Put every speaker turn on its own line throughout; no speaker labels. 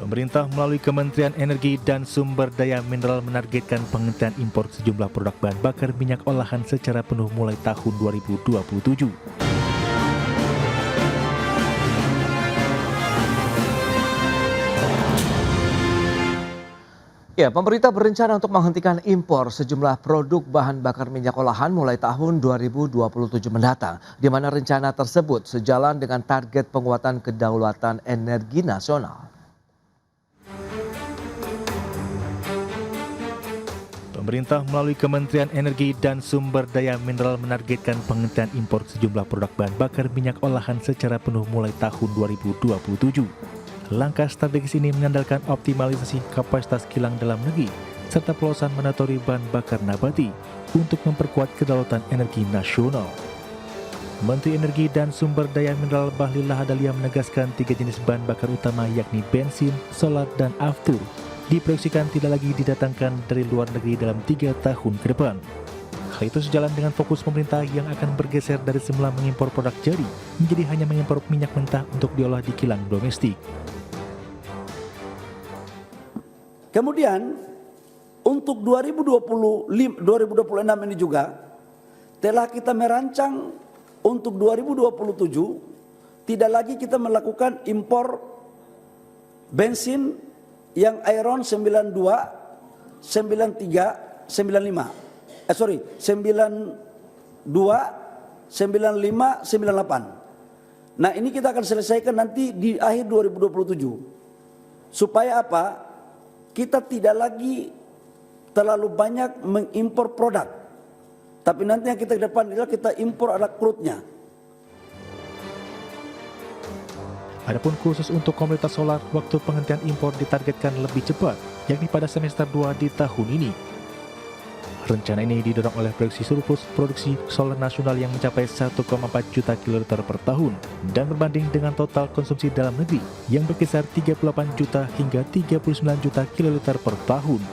Pemerintah melalui Kementerian Energi dan Sumber Daya Mineral menargetkan penghentian impor sejumlah produk bahan bakar minyak olahan secara penuh mulai tahun 2027.
Ya, pemerintah berencana untuk menghentikan impor sejumlah produk bahan bakar minyak olahan mulai tahun 2027 mendatang, di mana rencana tersebut sejalan dengan target penguatan kedaulatan energi nasional.
Pemerintah melalui Kementerian Energi dan Sumber Daya Mineral menargetkan penghentian impor sejumlah produk bahan bakar minyak olahan secara penuh mulai tahun 2027. Langkah strategis ini mengandalkan optimalisasi kapasitas kilang dalam negeri serta pelolosan mandatori bahan bakar nabati untuk memperkuat kedaulatan energi nasional. Menteri Energi dan Sumber Daya Mineral Bahlil Lahadalia menegaskan 3 jenis bahan bakar utama yakni bensin, solar, dan aftur diproyeksikan tidak lagi didatangkan dari luar negeri dalam 3 tahun ke depan. Hal itu sejalan dengan fokus pemerintah yang akan bergeser dari semula mengimpor produk jadi menjadi hanya mengimpor minyak mentah untuk diolah di kilang domestik.
Kemudian untuk 2026 ini juga telah kita merancang untuk 2027 tidak lagi kita melakukan impor bensin yang Iron 92, 93, 95. 92, 95, 98. Nah, ini kita akan selesaikan nanti di akhir 2027. Supaya apa? Kita tidak lagi terlalu banyak mengimpor produk. Tapi nanti yang kita ke depan adalah kita impor adalah crude-nya.
Adapun khusus untuk komoditas solar, waktu penghentian impor ditargetkan lebih cepat, yakni pada semester 2 di tahun ini. Rencana ini didorong oleh proyeksi surplus produksi solar nasional yang mencapai 1,4 juta kiloliter per tahun dan berbanding dengan total konsumsi dalam negeri yang berkisar 38 juta hingga 39 juta kiloliter per tahun.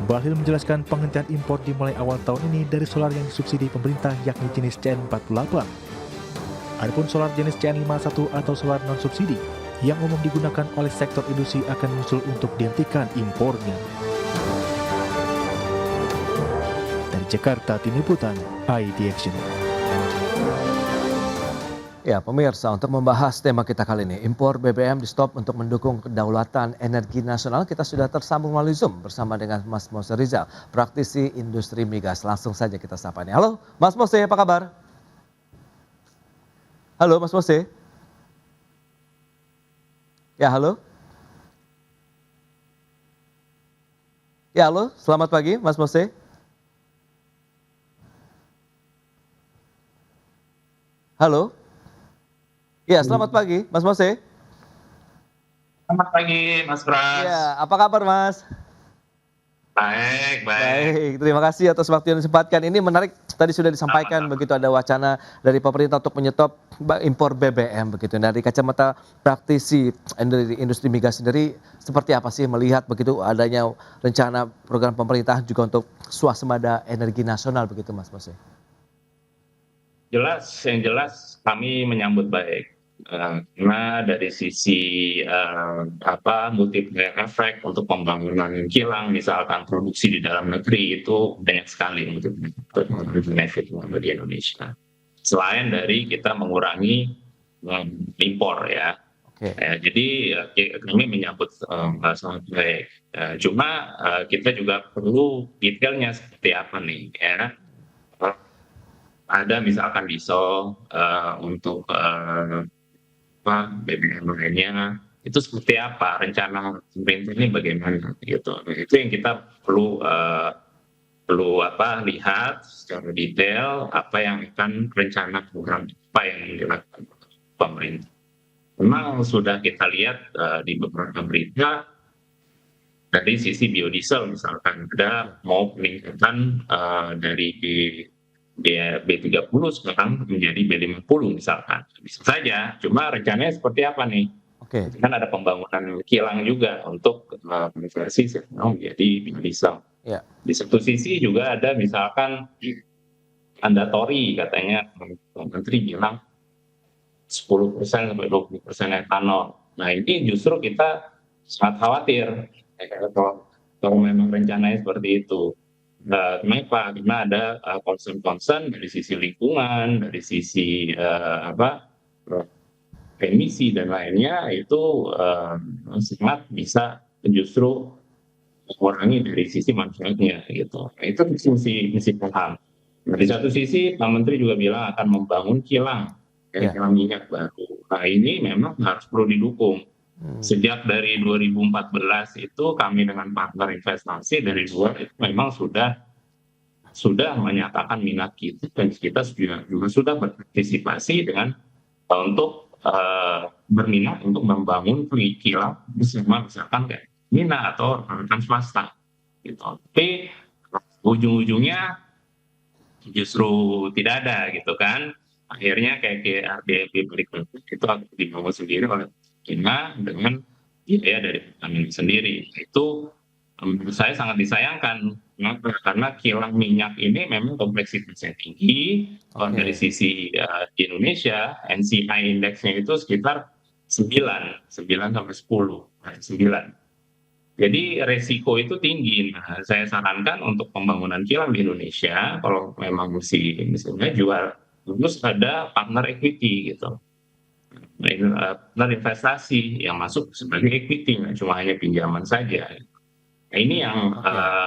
Bahlil menjelaskan penghentian impor dimulai awal tahun ini dari solar yang disubsidi pemerintah yakni jenis CN48. Adapun solar jenis CN51 atau solar non-subsidi yang umum digunakan oleh sektor industri akan muncul untuk dihentikan impornya. Dari Jakarta, Tim Liputan, IDXN.
Ya, pemirsa, untuk membahas tema kita kali ini, impor BBM di stop untuk mendukung kedaulatan energi nasional, kita sudah tersambung melalui Zoom bersama dengan Mas Mose Rizal, praktisi industri migas. Langsung saja kita sapa nih. Halo, Mas Mose, apa kabar? Halo, Mas Mose. Ya, halo. Ya, halo, selamat pagi, Mas Mose. Halo. Ya, selamat pagi, Mas Mose.
Selamat pagi, Mas Pras.
Ya, apa kabar, Mas?
Baik.
Baik, terima kasih atas waktu yang disempatkan. Ini menarik, tadi sudah disampaikan begitu ada wacana dari pemerintah untuk menyetop impor BBM begitu. Dari kacamata praktisi industri migas sendiri, seperti apa sih melihat begitu adanya rencana program pemerintah juga untuk swasembada energi nasional begitu, Mas Mose?
Yang jelas kami menyambut baik karena dari sisi multiplier effect untuk pembangunan kilang, misalkan produksi di dalam negeri itu banyak sekali untuk benefit bagi Indonesia. Selain dari kita mengurangi impor ya.
Oke.
Jadi kami menyambut sangat baik. Cuma kita juga perlu detailnya seperti apa nih ya. Ada misalkan diesel untuk BBM lainnya, itu seperti apa rencana pemerintah ini bagaimana gitu. Itu yang kita perlu lihat secara detail apa yang akan rencana program apa yang dilakukan pemerintah. Memang sudah kita lihat di beberapa berita dari sisi biodiesel misalkan ada mau peningkatan dari B30 sekarang menjadi B50 misalkan. Bisa saja, cuma rencananya seperti apa nih?
Oke.
Kan ada pembangunan kilang juga untuk konversi menjadi biodiesel.
Ya.
Di satu sisi juga ada misalkan mandatori katanya Menteri bilang 10% sampai 20% etanol. Nah ini justru kita sangat khawatir kalau memang rencananya seperti itu. Kenapa? Karena ada concern-concern dari sisi lingkungan, dari sisi emisi dan lainnya itu sangat bisa justru mengurangi dari sisi manfaatnya gitu. Nah, itu mesti paham. Nah, di satu sisi Pak Menteri juga bilang akan membangun kilang,
Ya.
kilang minyak baru. Nah ini memang harus perlu didukung. Sejak dari 2014 itu kami dengan partner investasi dari luar itu memang sudah menyatakan minat kita dan kita juga sudah berpartisipasi dengan untuk berminat untuk membangun kilang bersama misalkan kayak Mina atau rekan swasta gitu. Tapi ujung-ujungnya justru tidak ada gitu kan. Akhirnya kayak RDP berikutnya itu akan dibangun sendiri oleh China dengan biaya dari Pertamina sendiri. Itu menurut saya sangat disayangkan. Kenapa? Karena kilang minyak ini memang kompleksitasnya tinggi. Kalau
Oke.
dari sisi di Indonesia, NCI indeksnya itu sekitar 9 sampai 10, 9. Jadi resiko itu tinggi. Nah, saya sarankan untuk pembangunan kilang di Indonesia, kalau memang misalnya jual, terus ada partner equity gitu. Partner investasi yang masuk sebagai equity, nggak cuma hanya pinjaman saja. Nah, ini yang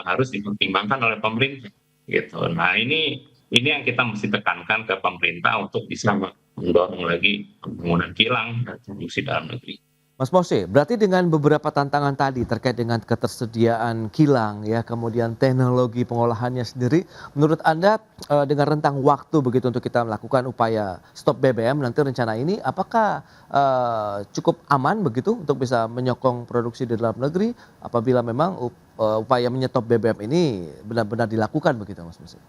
harus dipertimbangkan oleh pemerintah gitu. Nah, ini yang kita mesti tekankan ke pemerintah untuk bisa mendorong lagi pembangunan kilang dan produksi dalam negeri.
Mas Mose, berarti dengan beberapa tantangan tadi terkait dengan ketersediaan kilang ya, kemudian teknologi pengolahannya sendiri, menurut Anda dengan rentang waktu begitu untuk kita melakukan upaya stop BBM nanti rencana ini, apakah cukup aman begitu untuk bisa menyokong produksi di dalam negeri apabila memang upaya menyetop BBM ini benar-benar dilakukan begitu Mas Mose?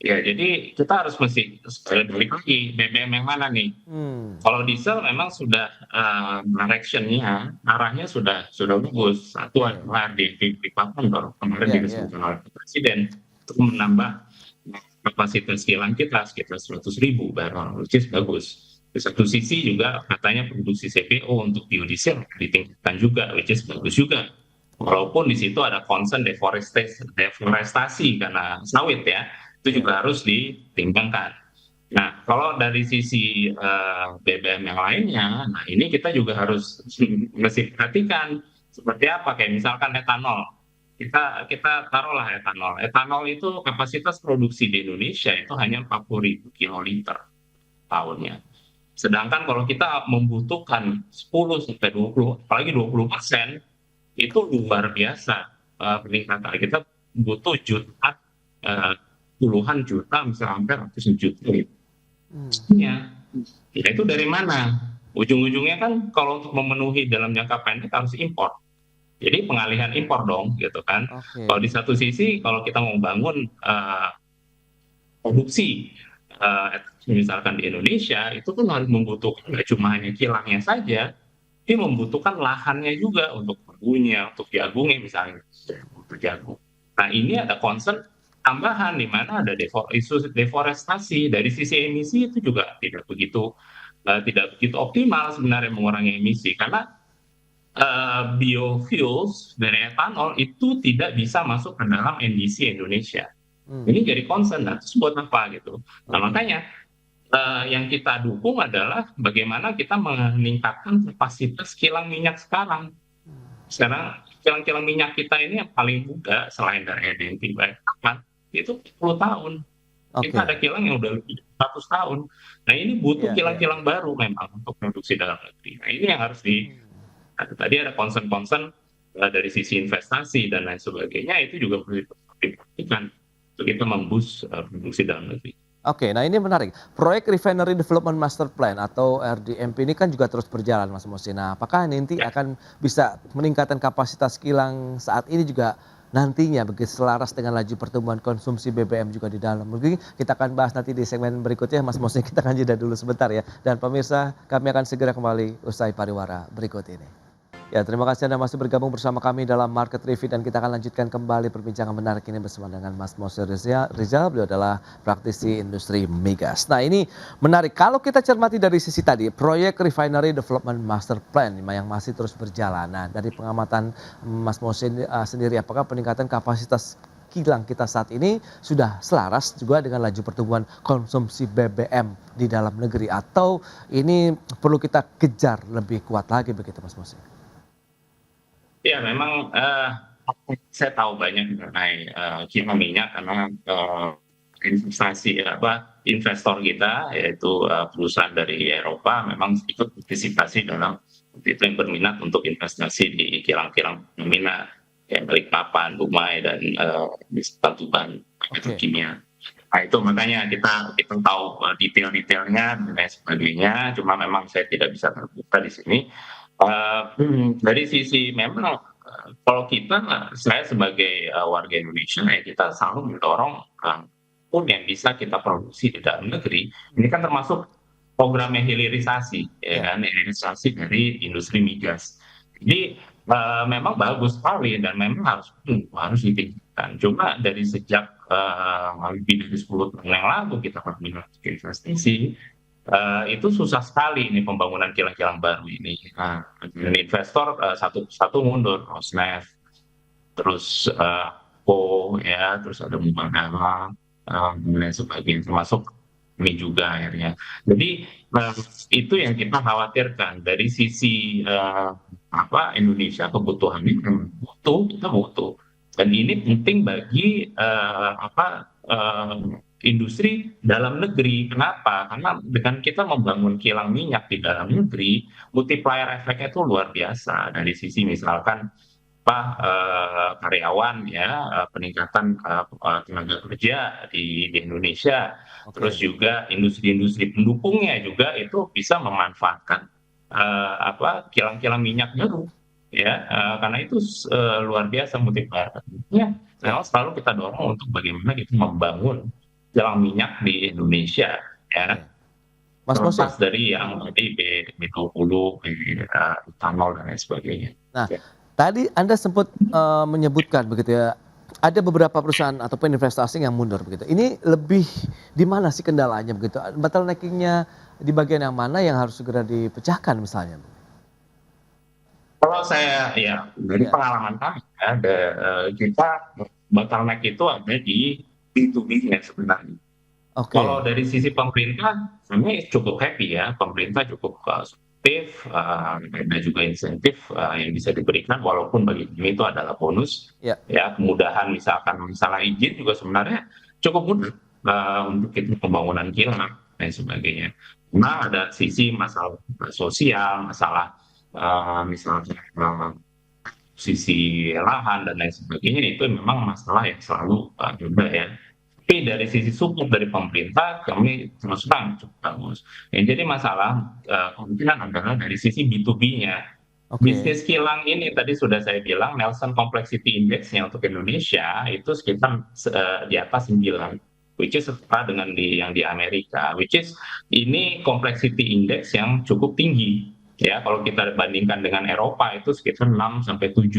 Ya, jadi kita harus mesti balik lagi BBM yang mana nih? Kalau diesel memang sudah direction-nya, arahnya sudah bagus. Satu adalah di Papua kemarin diresmikan oleh Presiden untuk menambah kapasitas kilang kita sekitar 100.000 barrel, which is bagus. Di satu sisi juga katanya produksi CPO untuk biodiesel ditingkatkan juga, which is bagus juga. Walaupun di situ ada concern deforestasi karena sawit ya, itu juga harus ditimbangkan. Nah, kalau dari sisi BBM yang lainnya, nah ini kita juga harus mesti perhatikan seperti apa, kayak misalkan etanol. Kita taruhlah etanol. Etanol itu kapasitas produksi di Indonesia itu hanya 40.000 kiloliter tahunnya. Sedangkan kalau kita membutuhkan 10 sampai 20, apalagi 20%, itu luar biasa peningkatan. Kita butuh puluhan juta, misalnya hampir ratusan juta gitu. Ya itu dari mana? Ujung-ujungnya kan kalau untuk memenuhi dalam jangka pendek harus impor. Jadi pengalihan impor dong gitu kan. Kalau di satu sisi kalau kita mau bangun produksi misalkan di Indonesia itu kan harus membutuhkan nggak cuma hanya kilangnya saja, tapi membutuhkan lahannya juga untuk tebunya, untuk jagungnya misalnya, untuk jagung. Nah ini ada concern tambahan di mana ada isu deforestasi. Dari sisi emisi itu juga tidak begitu optimal sebenarnya mengurangi emisi karena biofuels dari etanol itu tidak bisa masuk ke dalam NDC Indonesia. Ini jadi concern, nah, terus buat apa gitu. Nah makanya yang kita dukung adalah bagaimana kita meningkatkan kapasitas kilang minyak sekarang. Sekarang kilang-kilang minyak kita ini yang paling muda selain dari EDNP itu 10 tahun. Kita ada kilang yang udah lebih 100 tahun. Nah ini butuh kilang-kilang baru memang untuk produksi dalam negeri. Nah ini yang harus tadi ada concern-concern dari sisi investasi dan lain sebagainya, itu juga perlu diperhatikan untuk kita memboost produksi dalam negeri.
Oke, nah ini menarik. Proyek Refinery Development Master Plan atau RDMP ini kan juga terus berjalan Mas Mose. Nah apakah nanti akan bisa meningkatkan kapasitas kilang saat ini juga nantinya begitu selaras dengan laju pertumbuhan konsumsi BBM juga di dalam negeri? Kita akan bahas nanti di segmen berikutnya Mas Mose, kita akan jeda dulu sebentar ya. Dan pemirsa, kami akan segera kembali usai pariwara berikut ini. Ya, terima kasih Anda masih bergabung bersama kami dalam Market Review dan kita akan lanjutkan kembali perbincangan menarik ini bersama dengan Mas Mose Rizal. Beliau adalah praktisi industri migas. Nah, ini menarik. Kalau kita cermati dari sisi tadi, proyek Refinery Development Master Plan yang masih terus berjalan. Nah, dari pengamatan Mas Mose sendiri, apakah peningkatan kapasitas kilang kita saat ini sudah selaras juga dengan laju pertumbuhan konsumsi BBM di dalam negeri atau ini perlu kita kejar lebih kuat lagi begitu Mas Mose?
Ya memang saya tahu banyak mengenai kilang minyak karena investor kita yaitu perusahaan dari Eropa memang ikut partisipasi dalam itu yang berminat untuk investasi di kilang-kilang minyak kayak Balikpapan, Dumai dan Batu Ban petrokimia. Nah itu makanya kita tahu detail-detailnya dan lain sebagainya. Cuma memang saya tidak bisa terbuka di sini. Dari sisi memang kalau saya sebagai warga Indonesia ya kita selalu mendorong pun yang bisa kita produksi di dalam negeri. Ini kan termasuk programnya hilirisasi, ya kan, hilirisasi dari industri migas. Jadi memang bagus sekali dan memang harus ditingkatkan. Cuma dari sejak lebih dari 10 tahun yang lalu kita berminat investasi, itu susah sekali ini pembangunan kilang-kilang baru ini. Nah, investor satu mundur, Rosneft, terus ya, terus ada Mubadala, dan lain sebagainya, termasuk ini juga akhirnya. Jadi itu yang kita khawatirkan dari sisi Indonesia kebutuhannya kita butuh, dan ini penting bagi industri dalam negeri. Kenapa? Karena dengan kita membangun kilang minyak di dalam negeri, multiplier efeknya itu luar biasa dari sisi misalkan karyawan ya, peningkatan tenaga kerja di Indonesia. Terus juga industri-industri pendukungnya juga itu bisa memanfaatkan kilang-kilang minyak baru ya, karena itu luar biasa multiplier efeknya. Memang selalu kita dorong untuk bagaimana kita membangun kilang minyak di Indonesia ya.
Mas Mose,
Terlepas dari yang tadi B20, etanol dan lain sebagainya.
Nah, tadi Anda sempat menyebutkan begitu ya, ada beberapa perusahaan ataupun investasi yang mundur begitu. Ini lebih di mana sih kendalanya begitu? Bottleneckingnya di bagian yang mana yang harus segera dipecahkan misalnya?
Kalau saya ya dari pengalaman kami kita bottleneck itu ada di B2B-nya sebenarnya. Kalau dari sisi pemerintah, kami cukup happy ya, pemerintah cukup supportif, ada juga insentif yang bisa diberikan, walaupun bagi kami itu adalah bonus, ya kemudahan misalkan masalah izin juga sebenarnya cukup mudah untuk itu pembangunan kilang dan sebagainya. Nah ada sisi masalah sosial, masalah misalnya sisi lahan dan lain sebagainya, itu memang masalah yang selalu ada ya. Tapi dari sisi support dari pemerintah kami terus terang cukup bagus. Yang jadi masalah kemungkinan adalah dari sisi B2B-nya. Bisnis kilang ini tadi sudah saya bilang Nelson Complexity Index-nya untuk Indonesia itu sekitar di atas 9, which is setara dengan yang di Amerika, which is ini complexity index yang cukup tinggi. Ya, kalau kita bandingkan dengan Eropa itu sekitar 6 sampai 7.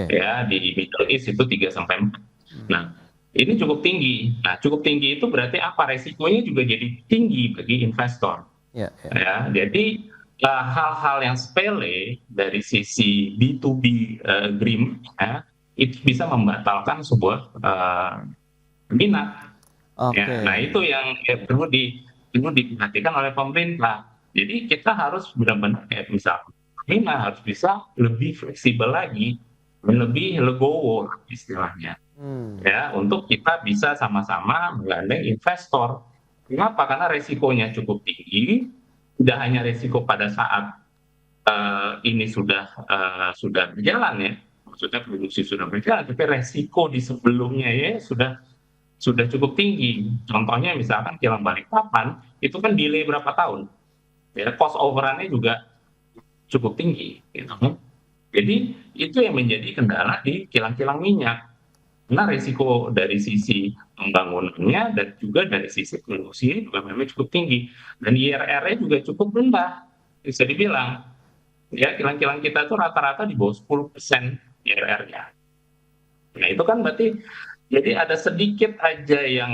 Ya, di Middle East itu 3 sampai 4. Nah, ini cukup tinggi. Nah, cukup tinggi itu berarti apa? Resikonya juga jadi tinggi bagi investor. Ya, jadi hal-hal yang sepele dari sisi B2B agreement itu bisa membatalkan sebuah minat. Ya, nah, itu yang perlu diperhatikan oleh pemerintah. Jadi kita harus benar-benar kayak misalnya harus bisa lebih fleksibel lagi, lebih legowo istilahnya. Ya, untuk kita bisa sama-sama menggandeng investor. Kenapa? Karena resikonya cukup tinggi. Tidak hanya resiko pada saat ini sudah berjalan ya, maksudnya produksi sudah berjalan, tapi resiko di sebelumnya ya sudah cukup tinggi. Contohnya misalkan kilang Balikpapan itu kan delay berapa tahun, ya cost overrun-nya juga cukup tinggi. Gitu. Jadi itu yang menjadi kendala di kilang-kilang minyak. Karena risiko dari sisi pembangunannya dan juga dari sisi produksinya juga memang cukup tinggi. Dan IRR-nya juga cukup rendah, bisa dibilang. ya kilang-kilang kita itu rata-rata di bawah 10% IRR-nya. Nah itu kan berarti jadi ada sedikit aja yang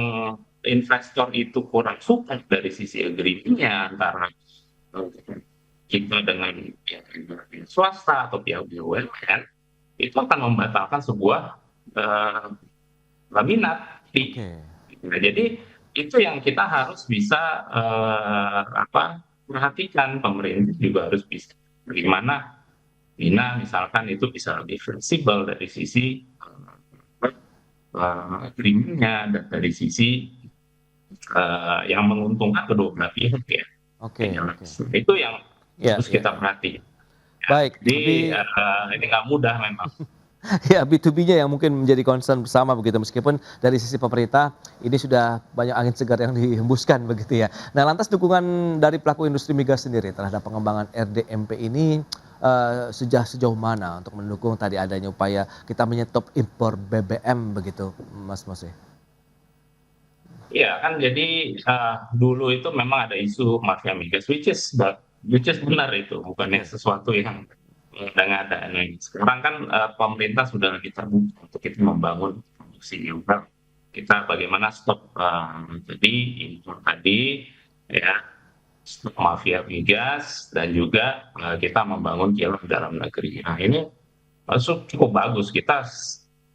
investor itu kurang suka dari sisi agreement-nya antara kita dengan pihak swasta atau pihak BUMN, itu akan membatalkan sebuah minat.
Oke.
Nah, jadi itu yang kita harus bisa perhatikan, pemerintah juga harus bisa bagaimana misalkan itu bisa lebih fleksibel dari sisi agreement-nya dan dari sisi yang menguntungkan kedua belah pihak ya.
Oke.
Itu yang
Ya,
harus
ya.
kita perhatikan.
Baik,
Jadi
tapi
ini nggak mudah memang.
ya B2B-nya yang mungkin menjadi concern bersama begitu, meskipun dari sisi pemerintah ini sudah banyak angin segar yang dihembuskan begitu ya. Nah, lantas dukungan dari pelaku industri migas sendiri terhadap pengembangan RDMP ini sejauh mana untuk mendukung tadi adanya upaya kita menyetop impor BBM begitu, Mas Mose?
Iya kan, jadi dulu itu memang ada isu mafia migas, which is benar, itu bukannya sesuatu yang ada. Sekarang kan pemerintah sudah lebih terbuka untuk kita membangun produksi juga. Kita bagaimana stop impor tadi, ya, stop mafia migas, dan juga kita membangun kilang dalam negeri. Nah ini cukup bagus, kita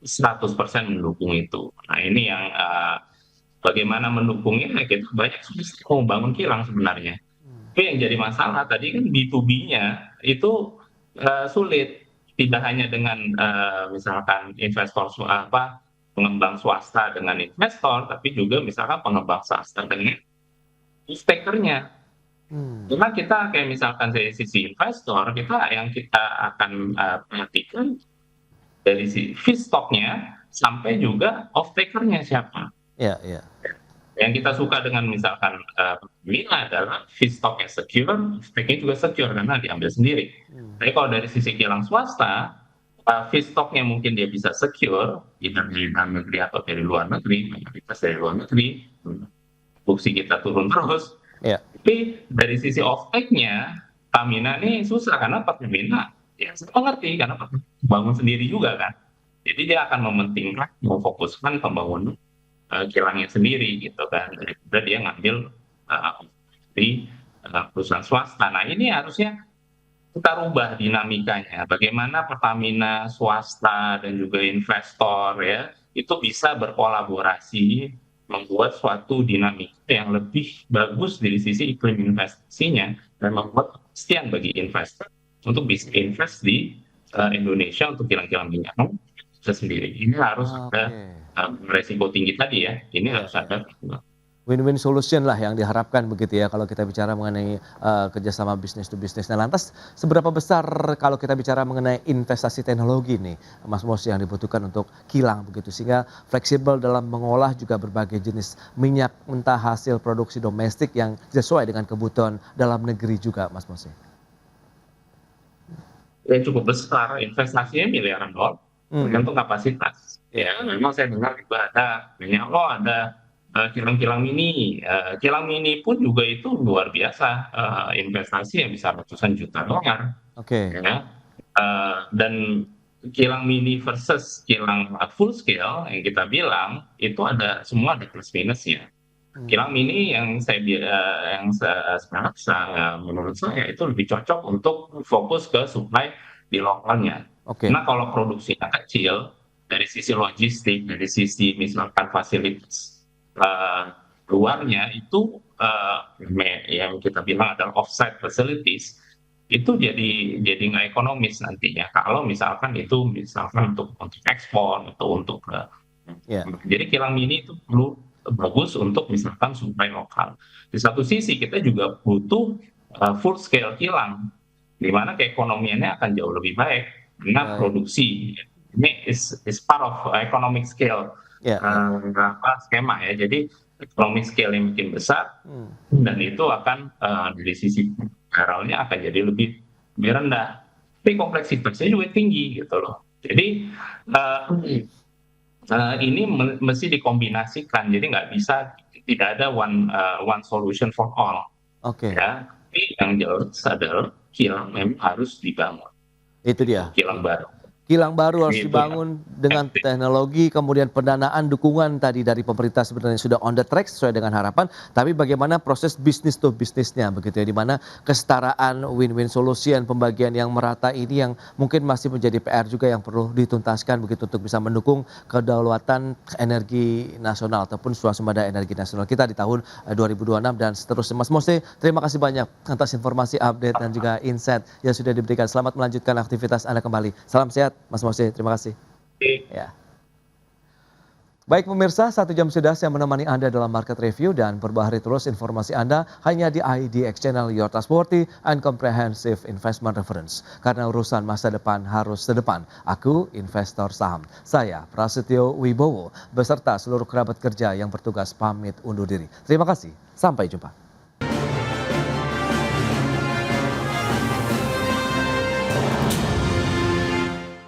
100% mendukung itu. Nah ini yang bagaimana mendukungnya, kita banyak mau bangun kilang sebenarnya. Tapi yang jadi masalah tadi kan B2B-nya itu sulit, tidak hanya dengan misalkan pengembang swasta dengan investor, tapi juga misalkan pengembang swasta dengan stakernya. Karena kita kayak misalkan dari sisi investor, yang kita akan perhatikan dari sisi feedstock-nya sampai juga off-takernya siapa.
Ya, ya.
Yang kita suka dengan misalkan Pertamina adalah feedstock-nya secure, off-take-nya juga secure karena diambil sendiri. Tapi kalau dari sisi kilang swasta, feedstock-nya mungkin dia bisa secure, dari dalam negeri atau dari luar negeri, mayoritas dari luar negeri, produksi kita turun terus.
Ya.
Tapi dari sisi off-take-nya, Pertamina ini susah karena Pertamina, ya saya mengerti karena bangun sendiri juga kan. Jadi dia akan mementingkan, memfokuskan pembangunan kilangnya sendiri gitu kan, daripada dia ngambil di perusahaan swasta. Nah ini harusnya kita rubah dinamikanya, bagaimana Pertamina, swasta, dan juga investor ya itu bisa berkolaborasi membuat suatu dinamika yang lebih bagus dari sisi iklim investasinya dan membuat kepastian bagi investor untuk bisa invest di Indonesia untuk kilang-kilang minyak sendiri. Ini harus ada resiko tinggi tadi ya, ini harus ada
win-win solution lah yang diharapkan begitu ya kalau kita bicara mengenai kerjasama bisnis to bisnis. Nah, lantas seberapa besar kalau kita bicara mengenai investasi teknologi nih, Mas Mos, yang dibutuhkan untuk kilang begitu sehingga fleksibel dalam mengolah juga berbagai jenis minyak mentah hasil produksi domestik yang sesuai dengan kebutuhan dalam negeri juga, Mas Mos?
Ya cukup besar, investasinya miliaran dolar, tergantung kapasitas. Ya memang saya dengar juga ada kilang-kilang mini. Kilang mini pun juga itu luar biasa, investasi yang bisa ratusan juta dolar.
Oke.
Ya. Dan kilang mini versus kilang full scale yang kita bilang itu semua ada plus minusnya. Kilang mini yang menurut saya itu lebih cocok untuk fokus ke supply di lokalnya. Nah kalau produksinya kecil, dari sisi logistik, dari sisi misalkan fasilitas luarnya itu yang kita bilang adalah offsite facilities, itu jadi nggak ekonomis nantinya kalau misalkan untuk ekspor atau untuk jadi kilang mini itu perlu bagus untuk misalkan supply lokal. Di satu sisi kita juga butuh full scale kilang di mana keekonomiannya akan jauh lebih baik karena produksi ini is part of economic scale. Skema ya, jadi economic scale yang makin besar dan itu akan dari sisi barrelnya akan jadi lebih rendah, tapi kompleksitasnya juga tinggi gitu loh. Jadi ini mesti dikombinasikan, jadi nggak bisa, tidak ada one solution for all.
Oke.
Ya, tapi yang jelas adalah kilang memang harus dibangun,
Itu dia.
kilang baru.
Kilang baru harus
Itu
dibangun dengan teknologi, kemudian pendanaan, dukungan tadi dari pemerintah sebenarnya sudah on the track sesuai dengan harapan. Tapi bagaimana proses bisnis tuh bisnisnya begitu ya, di mana kesetaraan, win-win solution, pembagian yang merata ini yang mungkin masih menjadi PR juga yang perlu dituntaskan begitu untuk bisa mendukung kedaulatan energi nasional ataupun swasembada energi nasional kita di tahun 2026 dan seterusnya. Mas Mose, terima kasih banyak atas informasi update dan juga insight yang sudah diberikan. Selamat melanjutkan aktivitas Anda kembali. Salam sehat. Mas Mose, terima kasih. Ya. Baik pemirsa, 1 jam sudah saya menemani Anda dalam Market Review dan perbaharui terus informasi Anda hanya di IDX Channel, Your Trustworthy and Comprehensive Investment Reference. Karena urusan masa depan harus sedepan. Aku investor saham. Saya Prasetyo Wibowo beserta seluruh kerabat kerja yang bertugas pamit undur diri. Terima kasih, sampai jumpa.